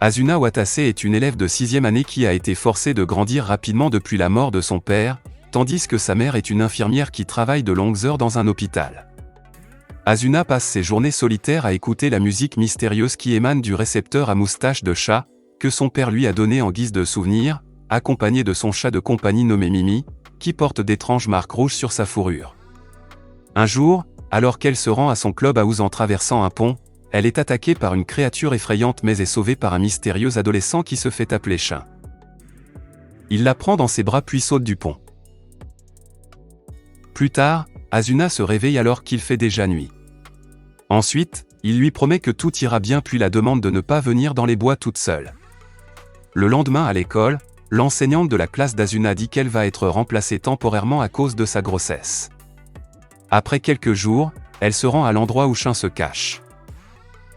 Asuna Watase est une élève de 6e année qui a été forcée de grandir rapidement depuis la mort de son père, tandis que sa mère est une infirmière qui travaille de longues heures dans un hôpital. Asuna passe ses journées solitaires à écouter la musique mystérieuse qui émane du récepteur à moustache de chat, que son père lui a donné en guise de souvenir, accompagné de son chat de compagnie nommé Mimi, qui porte d'étranges marques rouges sur sa fourrure. Un jour, alors qu'elle se rend à son club house en traversant un pont, elle est attaquée par une créature effrayante mais est sauvée par un mystérieux adolescent qui se fait appeler Chin. Il la prend dans ses bras puis saute du pont. Plus tard, Asuna se réveille alors qu'il fait déjà nuit. Ensuite, il lui promet que tout ira bien puis la demande de ne pas venir dans les bois toute seule. Le lendemain à l'école, l'enseignante de la classe d'Asuna dit qu'elle va être remplacée temporairement à cause de sa grossesse. Après quelques jours, elle se rend à l'endroit où Chin se cache.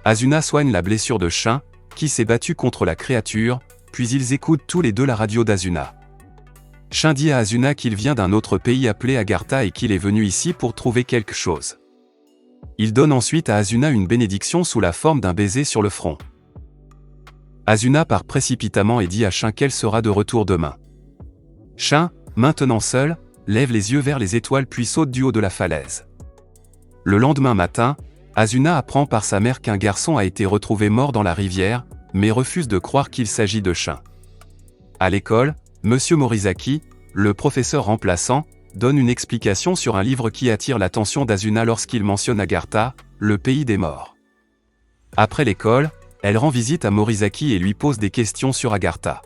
Asuna soigne la blessure de Chin, qui s'est battu contre la créature, puis ils écoutent tous les deux la radio d'Asuna. Chin dit à Asuna qu'il vient d'un autre pays appelé Agartha et qu'il est venu ici pour trouver quelque chose. Il donne ensuite à Asuna une bénédiction sous la forme d'un baiser sur le front. Asuna part précipitamment et dit à Chin qu'elle sera de retour demain. Chin, maintenant seul, lève les yeux vers les étoiles puis saute du haut de la falaise. Le lendemain matin, Asuna apprend par sa mère qu'un garçon a été retrouvé mort dans la rivière, mais refuse de croire qu'il s'agit de Chin. À l'école, Monsieur Morizaki, le professeur remplaçant, donne une explication sur un livre qui attire l'attention d'Asuna lorsqu'il mentionne Agartha, le pays des morts. Après l'école, elle rend visite à Morizaki et lui pose des questions sur Agartha.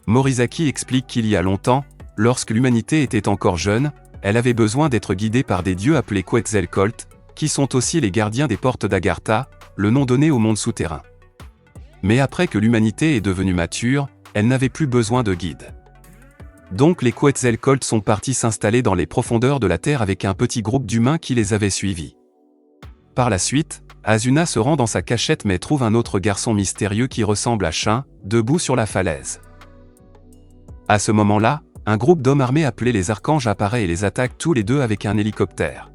Morizaki explique qu'il y a longtemps, lorsque l'humanité était encore jeune, elle avait besoin d'être guidée par des dieux appelés Quetzalcoatl, qui sont aussi les gardiens des portes d'Agartha, le nom donné au monde souterrain. Mais après que l'humanité est devenue mature, elle n'avait plus besoin de guide. Donc les Quetzalcoatl sont partis s'installer dans les profondeurs de la Terre avec un petit groupe d'humains qui les avait suivis. Par la suite, Asuna se rend dans sa cachette mais trouve un autre garçon mystérieux qui ressemble à Chin, debout sur la falaise. À ce moment-là, un groupe d'hommes armés appelés les archanges apparaît et les attaque tous les deux avec un hélicoptère.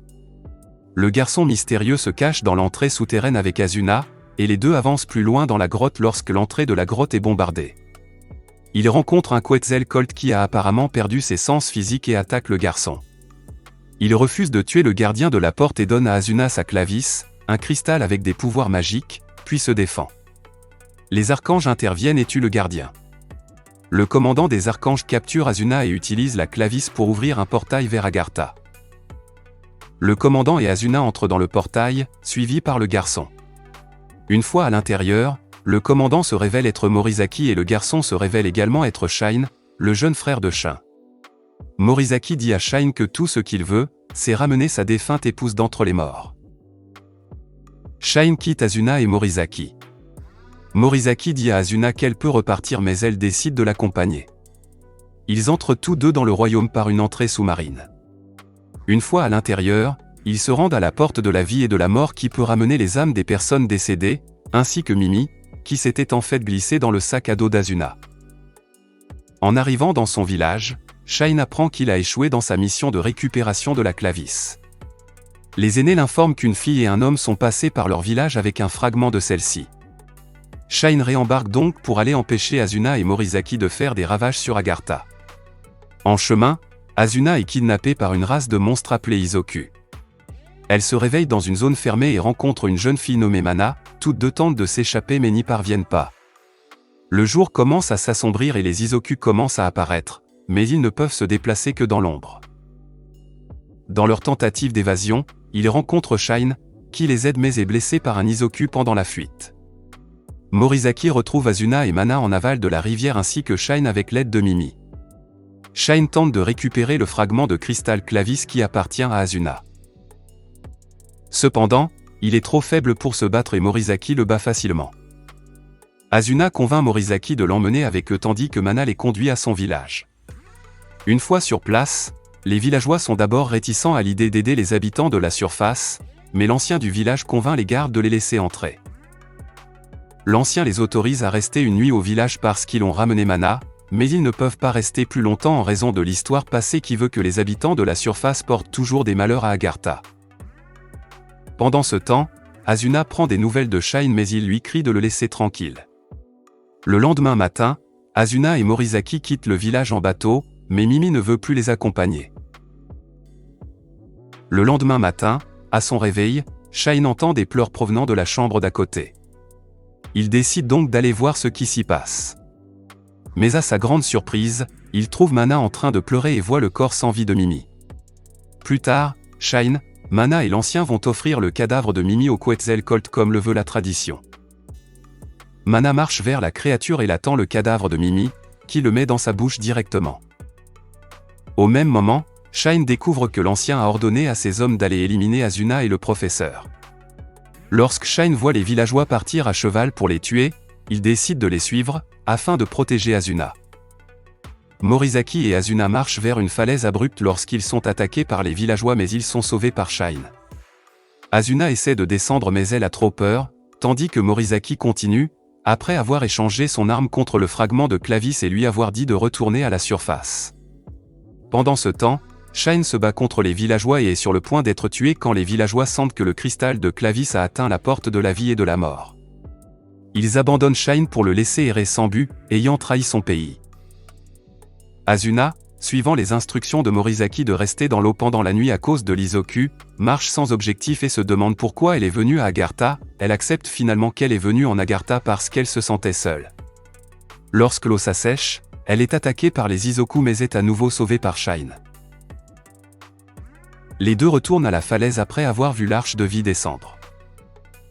Le garçon mystérieux se cache dans l'entrée souterraine avec Asuna, et les deux avancent plus loin dans la grotte lorsque l'entrée de la grotte est bombardée. Ils rencontrent un Quetzalcoatl qui a apparemment perdu ses sens physiques et attaque le garçon. Il refuse de tuer le gardien de la porte et donne à Asuna sa clavis, un cristal avec des pouvoirs magiques, puis se défend. Les archanges interviennent et tuent le gardien. Le commandant des archanges capture Asuna et utilise la clavis pour ouvrir un portail vers Agartha. Le commandant et Asuna entrent dans le portail, suivis par le garçon. Une fois à l'intérieur, le commandant se révèle être Morizaki et le garçon se révèle également être Shine, le jeune frère de Chin. Morizaki dit à Shine que tout ce qu'il veut, c'est ramener sa défunte épouse d'entre les morts. Shine quitte Asuna et Morizaki. Morizaki dit à Asuna qu'elle peut repartir mais elle décide de l'accompagner. Ils entrent tous deux dans le royaume par une entrée sous-marine. Une fois à l'intérieur, ils se rendent à la porte de la vie et de la mort qui peut ramener les âmes des personnes décédées, ainsi que Mimi, qui s'était en fait glissée dans le sac à dos d'Asuna. En arrivant dans son village, Shine apprend qu'il a échoué dans sa mission de récupération de la clavis. Les aînés l'informent qu'une fille et un homme sont passés par leur village avec un fragment de celle-ci. Shine réembarque donc pour aller empêcher Asuna et Morizaki de faire des ravages sur Agartha. En chemin, Asuna est kidnappée par une race de monstres appelés Izoku. Elle se réveille dans une zone fermée et rencontre une jeune fille nommée Mana, toutes deux tentent de s'échapper mais n'y parviennent pas. Le jour commence à s'assombrir et les Izoku commencent à apparaître, mais ils ne peuvent se déplacer que dans l'ombre. Dans leur tentative d'évasion, ils rencontrent Shine, qui les aide mais est blessé par un Izoku pendant la fuite. Morizaki retrouve Asuna et Mana en aval de la rivière ainsi que Shine avec l'aide de Mimi. Shine tente de récupérer le fragment de cristal clavis qui appartient à Asuna. Cependant, il est trop faible pour se battre et Morizaki le bat facilement. Asuna convainc Morizaki de l'emmener avec eux tandis que Mana les conduit à son village. Une fois sur place, les villageois sont d'abord réticents à l'idée d'aider les habitants de la surface, mais l'ancien du village convainc les gardes de les laisser entrer. L'ancien les autorise à rester une nuit au village parce qu'ils ont ramené Mana, mais ils ne peuvent pas rester plus longtemps en raison de l'histoire passée qui veut que les habitants de la surface portent toujours des malheurs à Agartha. Pendant ce temps, Asuna prend des nouvelles de Shine mais il lui crie de le laisser tranquille. Le lendemain matin, Asuna et Morizaki quittent le village en bateau, mais Mimi ne veut plus les accompagner. Le lendemain matin, à son réveil, Shine entend des pleurs provenant de la chambre d'à côté. Il décide donc d'aller voir ce qui s'y passe. Mais à sa grande surprise, il trouve Mana en train de pleurer et voit le corps sans vie de Mimi. Plus tard, Shine, Mana et l'ancien vont offrir le cadavre de Mimi au Quetzalcoatl comme le veut la tradition. Mana marche vers la créature et l'attend le cadavre de Mimi, qui le met dans sa bouche directement. Au même moment, Shine découvre que l'ancien a ordonné à ses hommes d'aller éliminer Asuna et le professeur. Lorsque Shine voit les villageois partir à cheval pour les tuer, il décide de les suivre, afin de protéger Asuna. Morizaki et Asuna marchent vers une falaise abrupte lorsqu'ils sont attaqués par les villageois mais ils sont sauvés par Shine. Asuna essaie de descendre mais elle a trop peur, tandis que Morizaki continue, après avoir échangé son arme contre le fragment de Clavis et lui avoir dit de retourner à la surface. Pendant ce temps, Shine se bat contre les villageois et est sur le point d'être tué quand les villageois sentent que le cristal de Clavis a atteint la porte de la vie et de la mort. Ils abandonnent Shine pour le laisser errer sans but, ayant trahi son pays. Asuna, suivant les instructions de Morizaki de rester dans l'eau pendant la nuit à cause de l'Izoku, marche sans objectif et se demande pourquoi elle est venue à Agartha. Elle accepte finalement qu'elle est venue en Agartha parce qu'elle se sentait seule. Lorsque l'eau s'assèche, elle est attaquée par les Izoku mais est à nouveau sauvée par Shine. Les deux retournent à la falaise après avoir vu l'arche de vie descendre.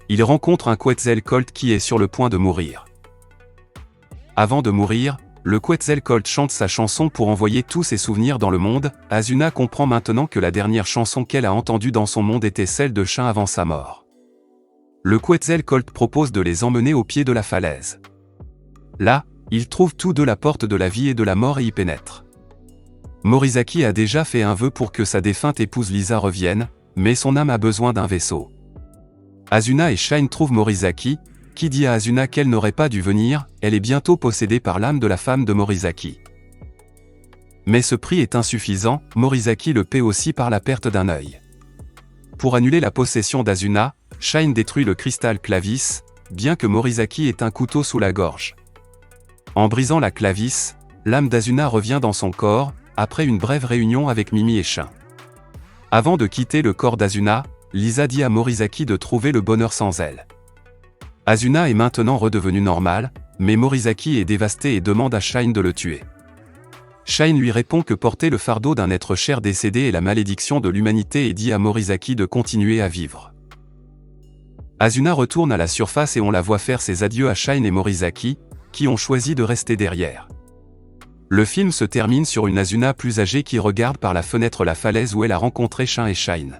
Ils rencontrent un Quetzalcoatl qui est sur le point de mourir. Avant de mourir, le Quetzalcoatl chante sa chanson pour envoyer tous ses souvenirs dans le monde. Asuna comprend maintenant que la dernière chanson qu'elle a entendue dans son monde était celle de Shin avant sa mort. Le Quetzalcoatl propose de les emmener au pied de la falaise. Là, ils trouvent tous deux la porte de la vie et de la mort et y pénètrent. Morizaki a déjà fait un vœu pour que sa défunte épouse Lisa revienne, mais son âme a besoin d'un vaisseau. Asuna et Shine trouvent Morizaki, qui dit à Asuna qu'elle n'aurait pas dû venir, elle est bientôt possédée par l'âme de la femme de Morizaki. Mais ce prix est insuffisant, Morizaki le paie aussi par la perte d'un œil. Pour annuler la possession d'Asuna, Shine détruit le cristal Clavis, bien que Morizaki ait un couteau sous la gorge. En brisant la Clavis, l'âme d'Asuna revient dans son corps, après une brève réunion avec Mimi et Shin. Avant de quitter le corps d'Asuna, Lisa dit à Morizaki de trouver le bonheur sans elle. Asuna est maintenant redevenu normal, mais Morizaki est dévasté et demande à Shine de le tuer. Shine lui répond que porter le fardeau d'un être cher décédé est la malédiction de l'humanité et dit à Morizaki de continuer à vivre. Asuna retourne à la surface et on la voit faire ses adieux à Shine et Morizaki, qui ont choisi de rester derrière. Le film se termine sur une Asuna plus âgée qui regarde par la fenêtre la falaise où elle a rencontré Shin et Shine.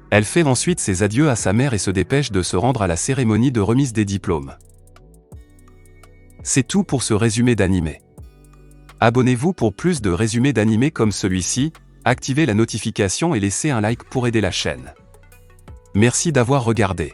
Elle fait ensuite ses adieux à sa mère et se dépêche de se rendre à la cérémonie de remise des diplômes. C'est tout pour ce résumé d'animé. Abonnez-vous pour plus de résumés d'animé comme celui-ci, activez la notification et laissez un like pour aider la chaîne. Merci d'avoir regardé.